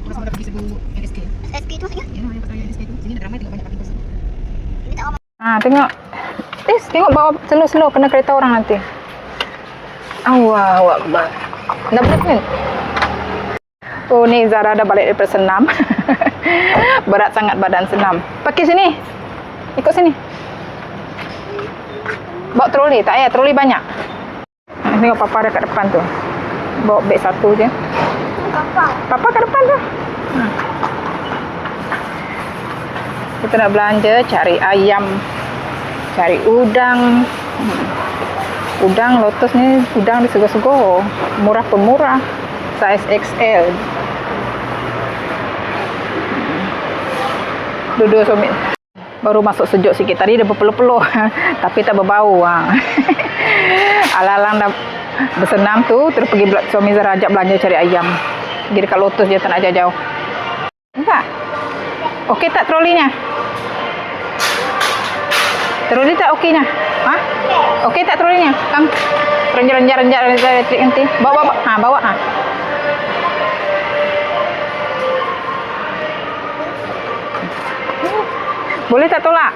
Masa kita pergi sebu LSK. SK tu maksudnya? Ya, yang pasal LSK tu. Sini nak ramai tengok banyak parking kosong. Ini tak ramai. Tengok. Tengok bawa slow-slow kena kereta orang nanti. Allahu Akbar. Dah boleh kan? Oh, ni Zara dah balik daripada senam. Berat sangat badan senam. Pakai sini. Ikut sini. Bawa troli. Tak payah, troli banyak. Tengok papa dah kat depan tu. Bawa beg satu je. Papa kat depan tu. Kita nak belanja, cari ayam, cari udang. Udang Lotus ni, udang di sego-sego. Murah pemurah. Size XL. Duduk suami. Baru masuk sejuk sikit. Tadi dia berpeluh-peluh. Tapi tak berbau. Alang-alang dah bersenam tu. Terus pergi suami Zara ajak belanja cari ayam. Pergi dekat Lotus je, tak nak jauh-jauh. Nampak? Okey tak trolinya? Troli tak okeynya? Ha? Okey tak trolinya? Kang renjar-renjar elektrik nanti. Bawa. Bawa. Boleh tak tolak?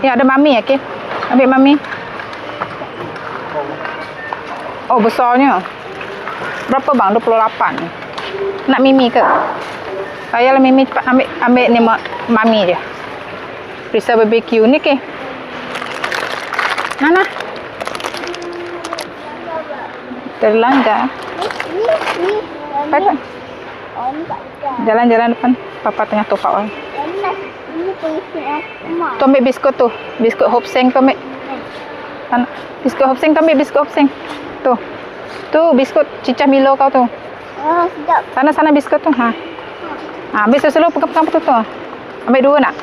Ya, ada mami ya, Kim? Ambil mami. Oh, besarnya. Berapa bang? 28. Nak mimi ke? Payahlah mimi cepat ambil ni mami je. Perisa BBQ ni ke? Nana. Terlanggar. Ni. Pakai. Oh, ni tak ada. Jalan-jalan depan. Papa tengah top up. Ini pengisi rumah. Tu ambil biskut tu. Biskut Hopseng tu ambil. Biskut Hopseng tu ambil biskut Hopseng. Tu. Tu biskut cicah Milo kau tu. Oh, sedap. Sana biskut tu. Ambil slow-slow pegang tu. Ambil 2 nak?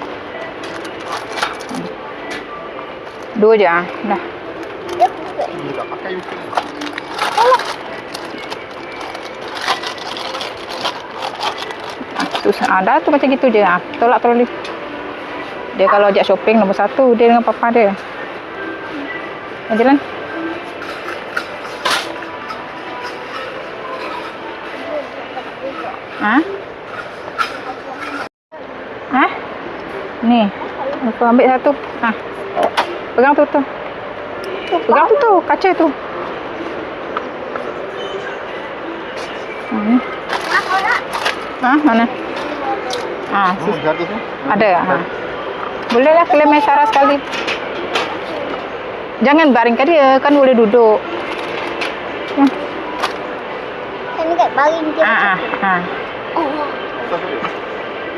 2 je dah. Dia Tak pakai YouTube. Susah. Dah tu macam gitu je. Tolak troli. Dia kalau ajak shopping nombor 1, dia dengan papa dia. Jalan. Ni. Aku ambil satu. Pegang tu. Pegang tu kaca tu. Mana? Jatuh tu? Ada. Bolehlah klaim Sarah sekali. Jangan baringkan dia, kan boleh duduk. Ini kat baring je.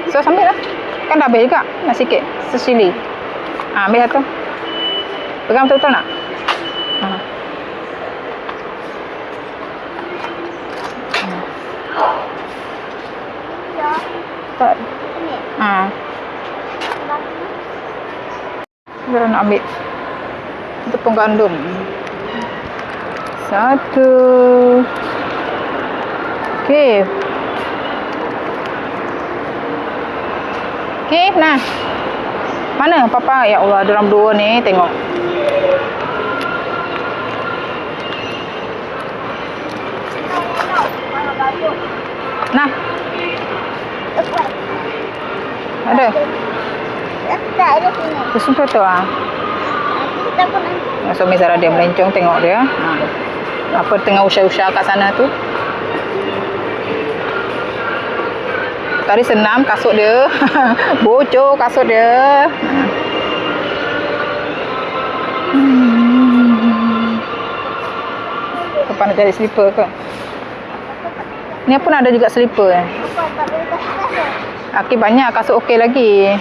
So ambil lah. Kan dah habis juga. Nak sikit. Sesili. Ambil satu. Pegang betul-betul nak? Tak. Kita nak ambil tepung gandum. 1. Okey. Okey, nah. Mana papa? Ya Allah, dalam 2 ni tengok. Nah. Ada. Tak ada sini. Kesumpah tu Kita pun nanti. Suami Zara dia melencong tengok dia. Apa tengah usah-usah kat sana tu. Tadi senam kasut dia. Bocor kasut dia. Apa nak cari slipper ke? Ni pun ada juga slipper. Okey, banyak kasut okey lagi.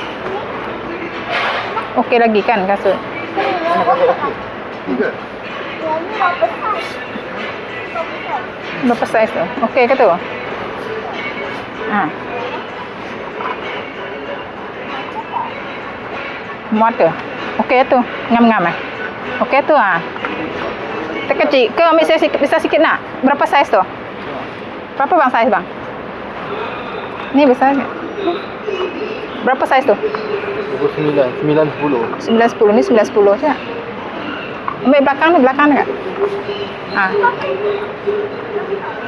Okey lagi kan kasut? Mana kasut okey? 3. Berapa saiz tu? Okey ke tu? Muat tu? Okey tu? Ngam-ngam Okey tu terkecil ke? Ambil saya sikit, besar sikit nak? Berapa saiz tu? Berapa bang saiz bang? Ni besar ke? Berapa saiz tu? 29, 9, 10. 9, 10. Ni 9, 10 je. Ambil belakang dekat. Ah.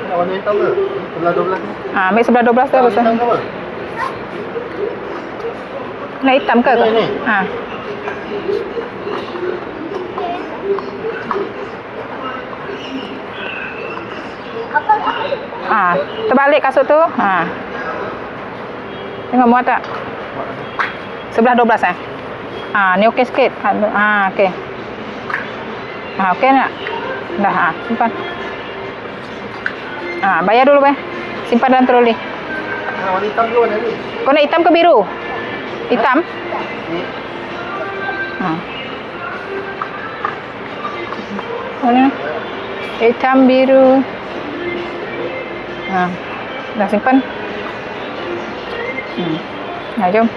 Warna hitam ke? Sebelah 12 ni. Ah, ambil sebelah 12 tu pasal. Hitam ke apa? Nak hitam ke? Ni. Ah. Ah, terbalik kasut tu. Ah. Tengok muat tak? Sebelah 12 eh. Ah, ni okey sikit. Ah, okey. Ah, okey tak? Dah, ah, simpan. Ah, bayar dulu, simpan dalam troli. Warna hitam ke warna ni? Kau nak hitam ke biru? Hitam? Ni. Ha. Mana? Hitam, biru. Ha. Dah simpan. Nah, jom.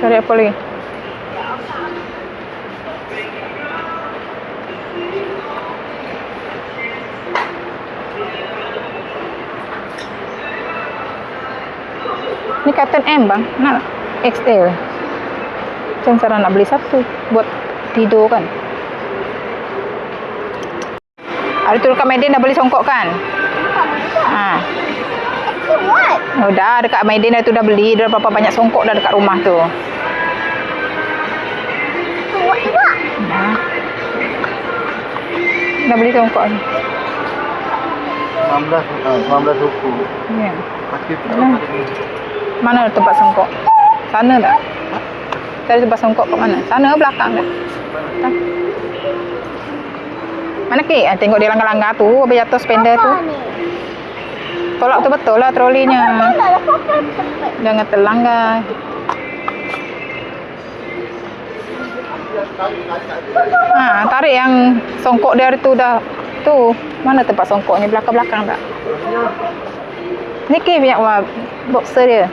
Cari apa lagi? Ni Cotton M bang, nak XL. Macam cara nak beli satu buat tidur kan. Hari tu dekat Maiden dah beli songkok kan? Ha. What? Oh, dah dekat Maiden dah tu dah beli, dah berapa banyak songkok dah dekat rumah tu. What juga? Dah beli songkok ni. 19 suku. Ya. Kaki tu. Mana tempat songkok? Sana tak? Cari tempat songkok kat mana? Sana belakang tak? Tak. Mana ke? Tengok dia langgar-langgar tu, habis jatuh spender tu. Apa ni? Tolak tu betul lah trolinya. Dah lah pakai tempat. Jangan terlanggar. Ha, tarik yang songkok dia tu dah. Tu, mana tempat songkoknya? Belakang-belakang tak? Ni ke punya boxer dia.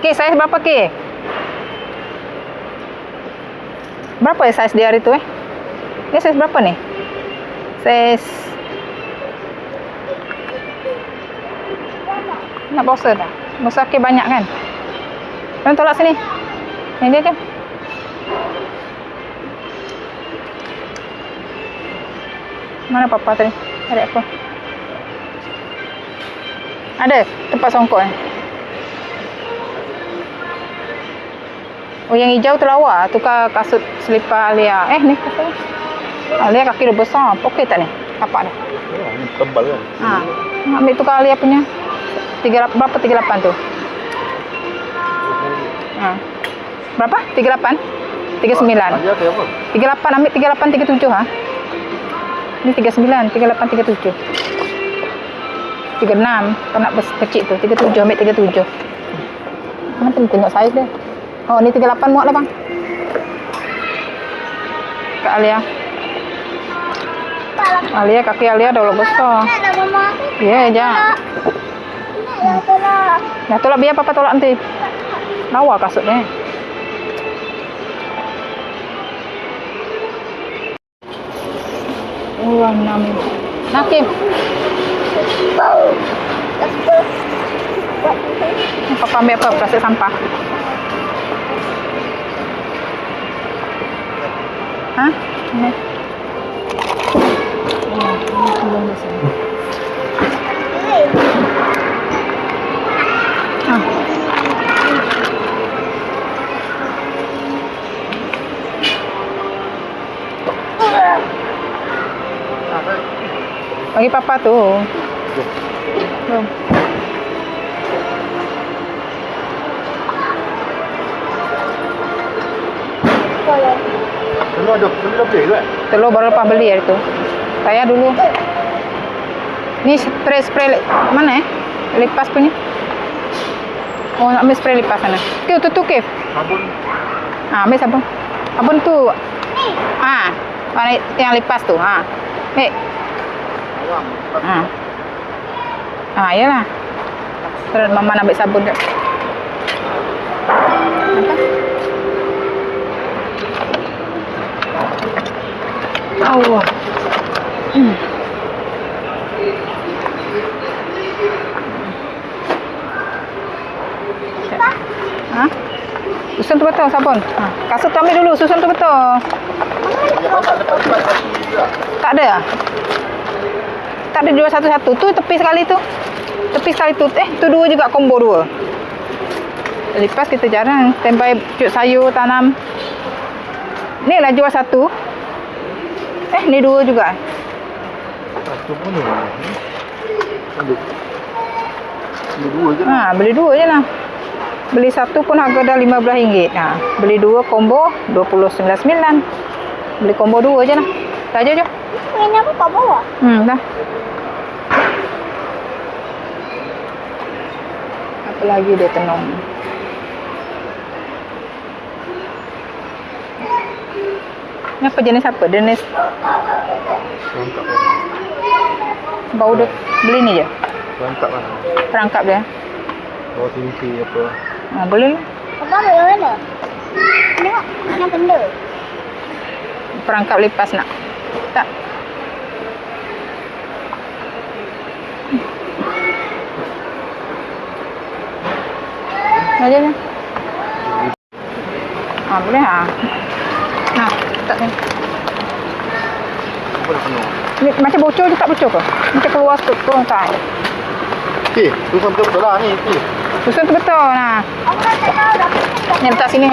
Ke, saiz berapa ke? Berapa saiz dia hari tu Ni saiz berapa ni? Saiz nak boxer tak? Boxer ke banyak kan? Jangan tolak sini. Ni dia kan? Mana papa tadi? Ada apa? Ada tempat songkok Oh, yang hijau tu lawa. Tukar kasut selipar Alia. Ni kasut. Alia kaki dia besar. Okey tak ni? Kapak dah. Ni tebal kan? Ha. Ambil tukar Alia punya. Berapa 38 tu? Ha. Berapa? 38? 39. Dia apa? 38 ambil 38 37 ha. Ni 39, 38 37. 36. Kau nak kecil tu. 37 ambil 37. Mana tengok saiz dia? Oh, ni 38 muat lah bang. Kak Alia. Alia, kaki Alia dah besar. Nak mama. Ya, jangan. Nak tolak. Ya, tolak biar papa tolak nanti. Lawa kasutnya. Orang nama. Nakim. Papa ambil apa? Plastik sampah. Ha? Ini. Bagi papa tu. Belum. Telur ada, telur dah beli tu kan? Telur baru lepas beli hari tu. Saya dulu. Ni spray mana lipas punya. Oh, nak ambil spray lipas sana. Tu Kev. Sabun. Ambil sabun. Sabun tu. Mana yang lipas tu. Ayam. Yalah. Terus mama nak ambil sabun dah. Allah. Ha? Susun tu betul sabun. Ha. Kasut tu ambil dulu, susun tu betul. Yang mana dapat juga. Tak ada. Tak ada jual satu-satu. Tu tepi sekali tu. Tepi sekali tu. Tu dua juga, combo dua. Lipas kita jarang standby cucuk sayur tanam. Ni lah jual satu. Ni dua juga. Satu pun ni. Ambil. Beli dua je. Beli dua je lah. Beli satu pun harga dah RM15. Beli dua combo RM29.9. Beli combo dua je lah. Dah je je. Ini apa kau bawa? Dah. Apa lagi dia tenung? Ni apa jenis apa? Jenis Perangkap. bau dia beli ni je. Perangkap lah. Perangkap dia. Bawa timpi apa. Boleh lah. Abang ambil mana? Tengok, mana benda? Perangkap lipas nak. Tak. Aja ni. Boleh ah. Nah, tak ni. Apa dah penuh? Ni macam bocor je tak bocor ke? Macam keluar sikit ke tak? Okey, tu betul lah ni. Okey. Susun tu betul. Nah. Abang tak tahu dah. Ni letak sini.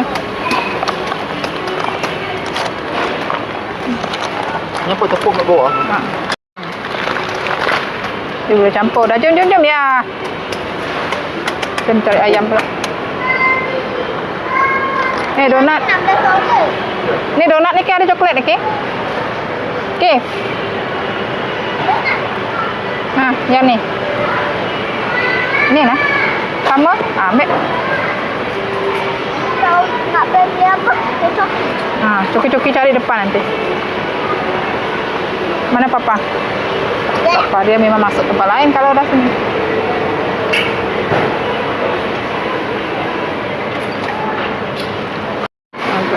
Ni apa tepung kat bawah? Dia boleh campur dah. Jom ya. Kita cari ayam pula. Donat. $16. Ni donat ni ke ada coklat ni ke? Okey. Yang ni. Ni lah. Sama. Ambil. Tahu nak beli apa? Besok. Coki-coki cari depan nanti. Mana papa? Papa dia memang masuk tempat lain kalau dah sini.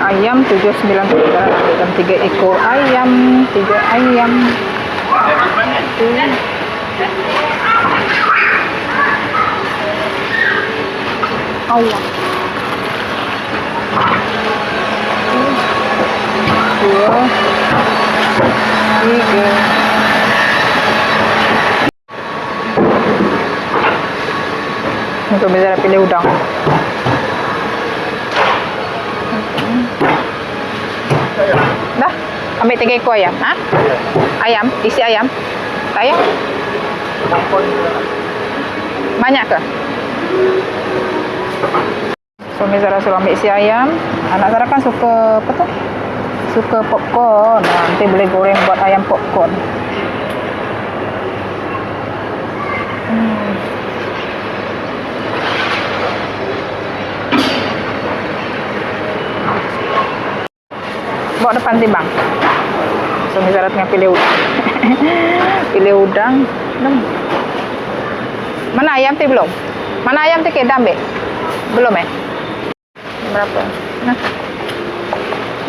Ayam 7.90 dalam 3 ekor ayam, 3 ayam. Allah. 2 3. Untuk bisa pilih udang. Dah? Ambil 3 ekor ayam. Ayam? Isi ayam? Tak payah? Banyak ke? Suami Zara suruh ambil isi ayam. Anak Zara kan suka apa tu? Suka popcorn. Nanti boleh goreng buat ayam popcorn. Bawa depan timbang. Suami Zara tengah pilih udang. Pilih udang. Mana ayam tu belum? Mana ayam tu kita ambil? Belum Berapa? Nah.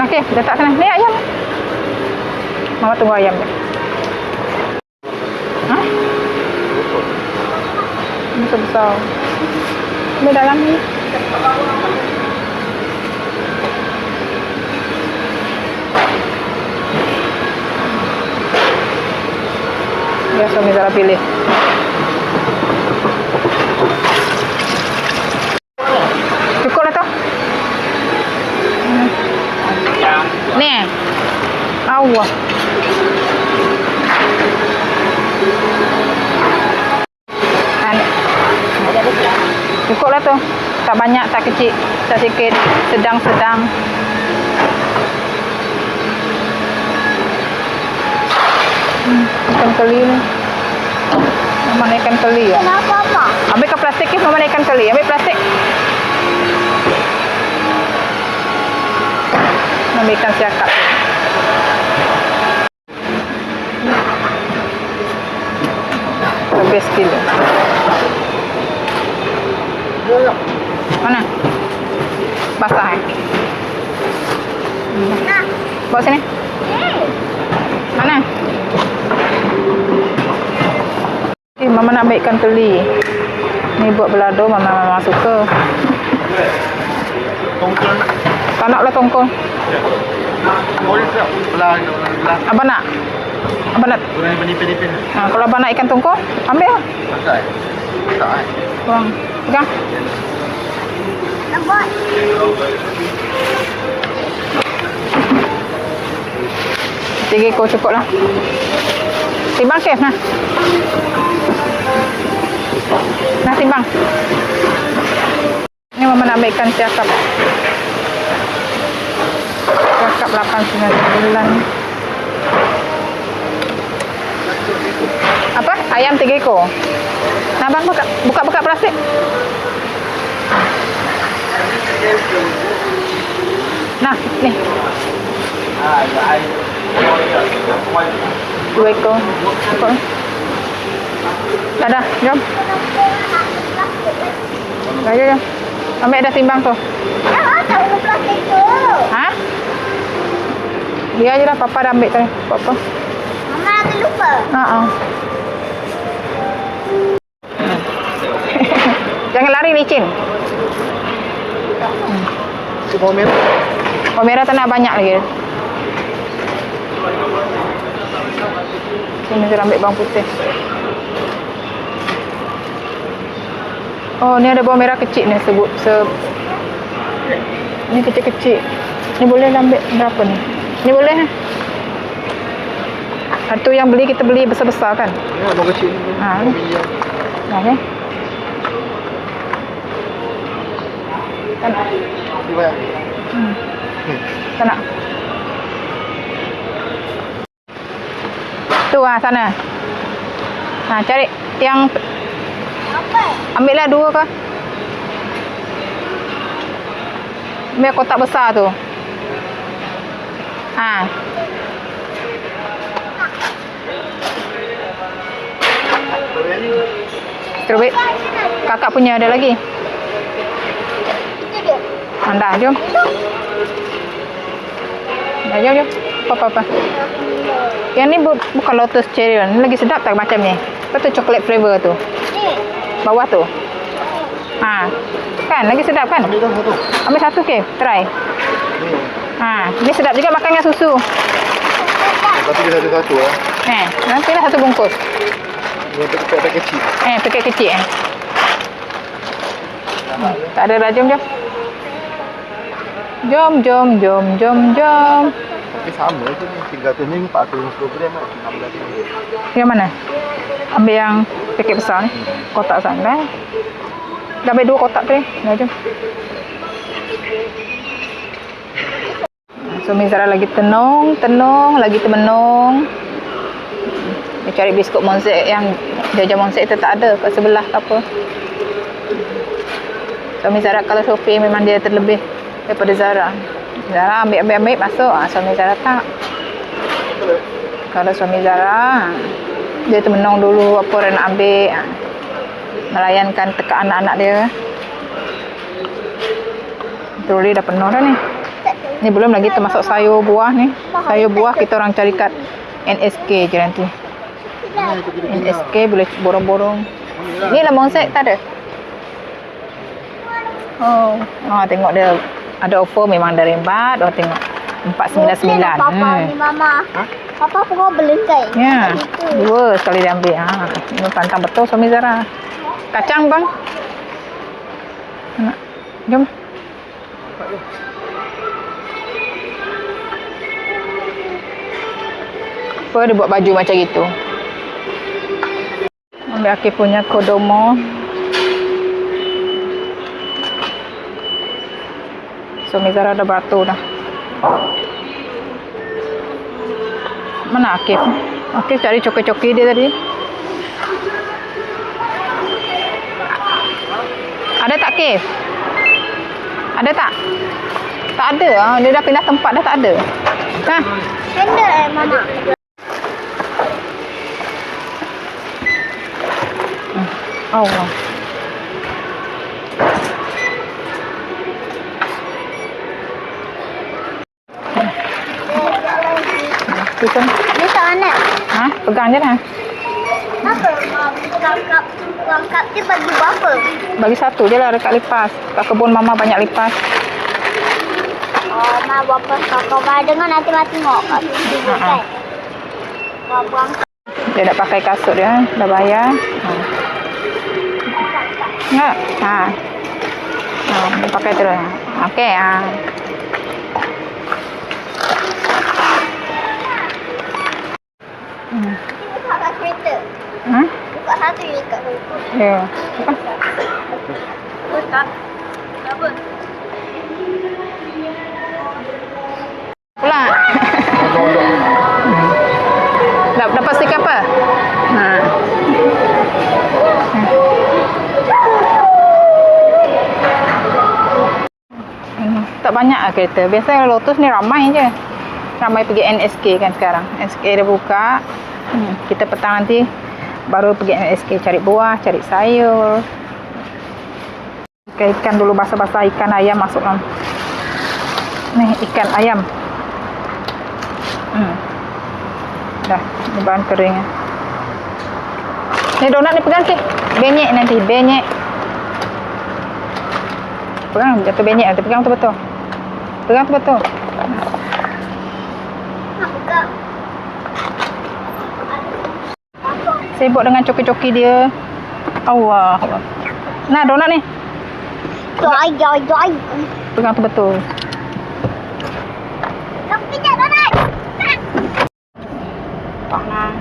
Okey, letak sana. Ni ayam. Mama tunggu ayam dia. Besar-besar. Ni dalam ni. Ya, suami Zara pilih. Cukup lah tu. Ni. Allah. Cukup lah tu. Tak banyak, tak kecil, tak sikit. Sedang-sedang. Ikan keli ni. Mana ikan keli ya? Kenapa apa? Ambil ke plastik ni, mana ikan keli? Ambil plastik. Ambil ikan siakap. Lebih sekilo. Mana? Basah Bawa sini. Mana? Mama nak ambil ikan keli. Ni buat belado, mama suka. Tongkol nak. Tak nak lah tongkol. Boleh tak? Belah. Abang nak? Abang nak? Boleh penipin-nipin. Kalau abang nak ikan tongkol, ambil lah. Tak. Tak. Buang. Pegang. Lembut. 3 ekor cukup lah. Timbang Kev, nah. Nah, timbang. Ini mama nak ambil ikan cakap. Cakap 8-9 Apa? Ayam 3 ekor. Nah, bang, buka plastik. Nah, ni. 2 ekor. Cukup. Dah, jom. Jom. Ambil dah timbang tu. Tak ada plastik tu. Ha? Dia je lah, papa dah ambil tadi. Papa. Mama ada lupa. Jangan lari licin. Tu bawang merah. Bawang merah tak nak banyak lagi. Sini kita ambil bawang putih. Oh, ni ada bawang merah kecil ni sebut. Ni kecil-kecil. Ni boleh lah ambil berapa ni? Ni boleh kan? Itu yang kita beli besar-besar kan? Ya, bawang kecil ni. Ha. Bawang hijau. Okey. Tak nak. Ni banyak. Tak nak. Tu lah sana. Cari yang Apa? ambillah 2 ke? Ambil kotak besar tu. Strawberry. Kakak punya ada lagi. Itu dia. Dah, jom. Dah, jom. Apa. Yang ni bukan lotus cherry kan. Ni lagi sedap tak macam ni? Betul coklat flavor tu. Ni. Bawah tu. Kan lagi sedap kan? Ambil dah satu. Ambil satu ke? Try. Ni. Ni sedap juga makan dengan susu. Tapi dia satu-satu lah. Nantilah satu bungkus. Dia pakai kecil. Paket kecil Tak ada lah, jom. Jom. Tapi sama je ni. 300 ni 450 gram lah. 16 ni. Yang mana? Ambil yang paket besar ni. Kotak sana. Dah ambil 2 kotak tu. Dah, jom. Suami Zara lagi tenung, lagi termenung. Dia cari biskut Monzek yang jajan Monzek tu tak ada kat sebelah ke apa. Suami Zara kalau shopping memang dia terlebih daripada Zara. Zara ambil masuk. Suami Zara tak. Kalau suami Zara dia termenung dulu apa orang nak ambil. Melayankan teka anak-anak dia. Troli dah penuh dah ni. Ni belum lagi termasuk sayur buah ni. Sayur buah kita orang cari kat NSK je nanti. NSK boleh borong-borong. Ni lah Monzek tak ada. Tengok dia ada offer memang dah rembat. Tengok 499. Papa ni mama. Papa pun belengkai. Ya. 2 sekali dia ambil. Ini pantang betul suami Zara. Kacang bang. Nak. Jom. Apa dia buat baju macam gitu? Ambil Akif punya Kodomo. Suami Zara dah beratur dah. Mana Akif? Akif cari coki-coki dia tadi. Ada tak Akif? Ada tak? Tak ada. Dia dah pindah tempat dah tak ada. Handle mama. Allah. Dia tak mana? Pegang je dah. Apa? Rangkap dia bagi berapa? Bagi 1 je lah dekat lipas. Kat kebun mama banyak lipas. Oh, ma berapa kakak ma dengar nanti mati tengok kat sini kan. Berapa Dia dah pakai kasut dia, dah bayar. Enggak. Dia pakai terus. Okey, buka kat kereta. Buka satu je kat kereta. Ya. Buka. Apa? Pula. Dapat stick apa? Tak banyak lah kereta. Biasa Lotus ni ramai je. Ramai pergi NSK kan sekarang. NSK dah buka. Kita petang nanti baru pergi NSK cari buah, cari sayur. Ikan dulu basah-basah, ikan ayam masuk dalam. Nih ikan ayam. Dah, ni bahan kering. Ni donat ni pegang ke? Benyek nanti, benyek. Pegang, jatuh benyek nanti. Pegang tu betul. Pegang tu betul. Nak buka. Sibuk dengan coki-coki dia. Allah. Nah, donat ni. Jai. Pegang tu betul. Nak pijak donat. Panas.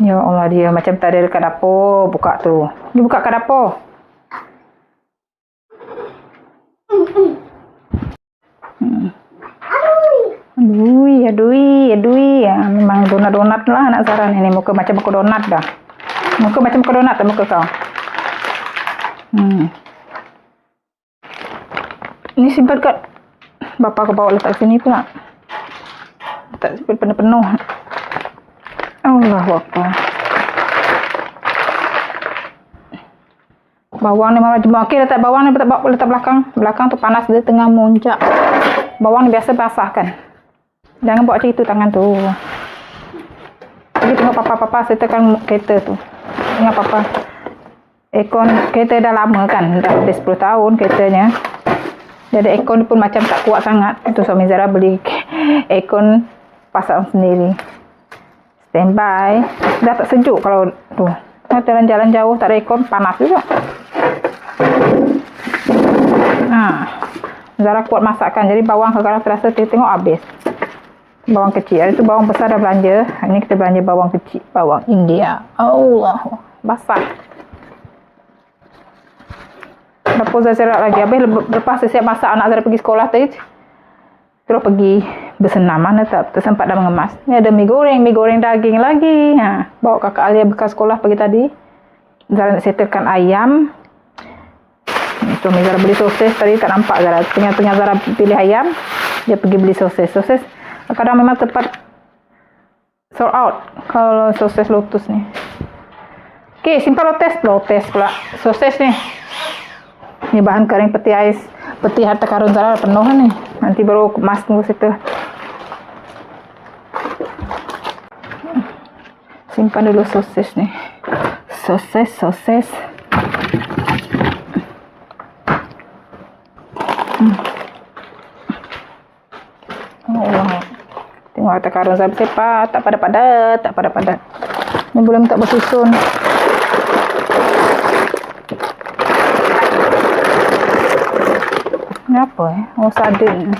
Ya Allah, dia macam tak ada dekat dapur. Buka tu. Dia buka kat dapur. Adui. Memang donat-donat lah anak Sarah ni. Muka macam muka donat dah. Muka macam muka donat tak muka kau? Ni simpan kat bapa kau bawa letak sini pula. Tak simpan penuh. Allahu Akbar. Bawang ni malah jemur. Okey, letak bawang ni letak belakang. Belakang tu panas, dia tengah muncak. Bawang ni biasa basah kan. Jangan bawa macam itu tangan tu. Pergi tengok papa setelkan kereta tu. Tengok papa. Aircon kereta dah lama kan. Dah lebih 10 tahun keretanya. Jadi aircon pun macam tak kuat sangat. Itu suami Zara beli aircon pasang sendiri. Standby. Dah tak sejuk kalau tu. Jalan-jalan jauh tak ada aircon, panas juga. Zara kuat masakkan. Jadi bawang kadang terasa tengok habis. Bawang kecil. Hari tu bawang besar dah belanja. Ini kita belanja bawang kecil. Bawang India. Allah. Basah. Dapur Zara lagi. Habis lepas siap masak anak Zara pergi sekolah tadi. Terus pergi bersenam. Mana tak tersempat dah mengemas. Ni ada mi goreng daging lagi. Bawa kakak Alia bekas sekolah pagi tadi. Zara nak setelkan ayam. Suami Zara beli sosis tadi, tak nampak Zara. Tengah-tengah Zara pilih ayam, dia pergi beli sosis. Sosis kadang memang tepat sold out kalau sosis Lotus ni. Okey, simpan Lotus pula. Sosis ni. Ni bahan kering peti ais. Peti harta karun Zara penuh ni. Nanti baru kemas tunggu situ. Simpan dulu sosis ni. Sosis. Allah. Tengok harta karun Zara bersepat. Tak padat. Ni belum tak bersusun. Ni apa Oh, sardin.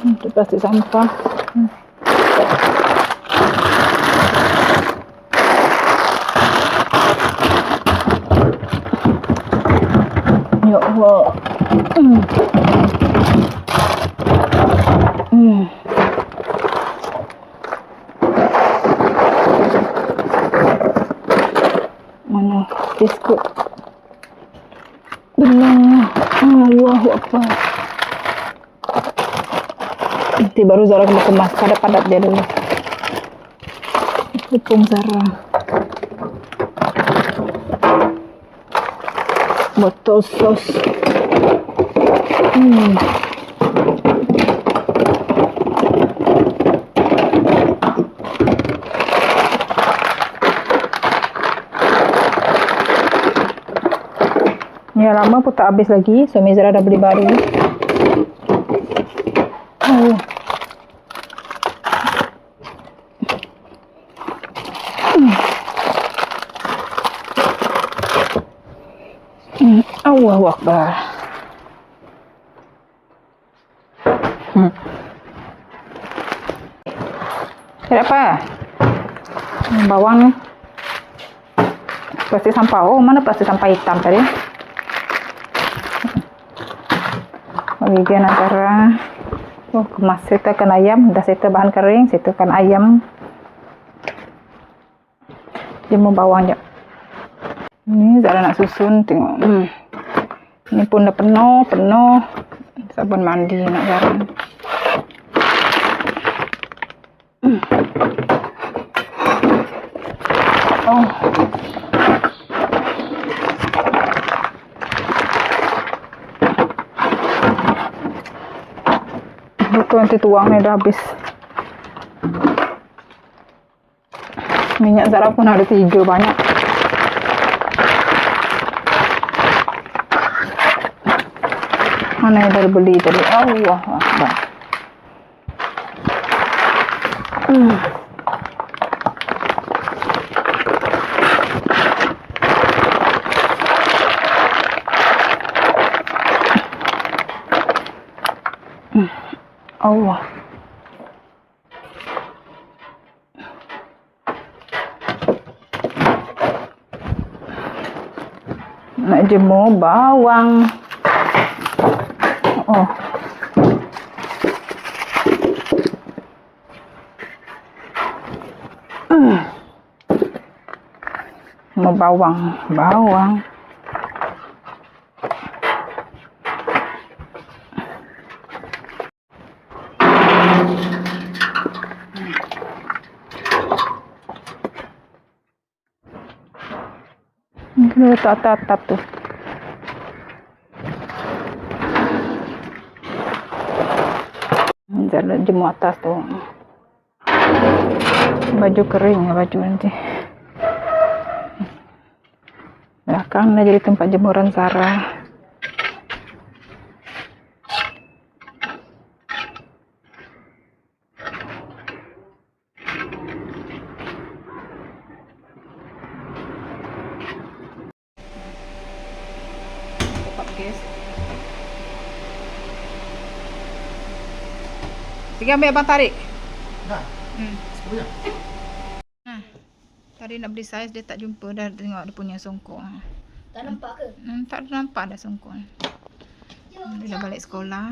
Itu plastik sampah. Ya Allah. Mana biskut? Benar. Allahu Akbar. Nanti baru Zara kemas padat dia dulu. Tepung Zara. Botol sos. Ya lama pun tak habis lagi. Suami Zara dah beli baru. Oh. Allahu Akbar. Ada apa? Bawang ni. Plastik sampah. Oh, mana plastik sampah hitam tadi? Bagian antara kemas setelkan ayam, dah setel bahan kering, setelkan ayam. Jemur bawang je. Ni Zara nak susun, tengok. Ni pun dah penuh. Sabun mandi nak Zara. Oh. Betul nanti tuang ni dah habis. Minyak Zara pun ada 3 banyak. Mana yang dah beli tadi? Allah Akbar. Allah. Nak jemur bawang. Oh. Mau bawang. Ini tatap tu. Zara jemur atas tu. Baju kering baju nanti. Belakang dah jadi tempat jemuran Zara. Cepat guys. Tiga ambil abang tarik. Dah. Sebenarnya. Tadi nak beli saiz dia tak jumpa dah, tengok dia punya songkok. Tak nampak ke? Tak nampak dah songkok. Dia dah balik sekolah.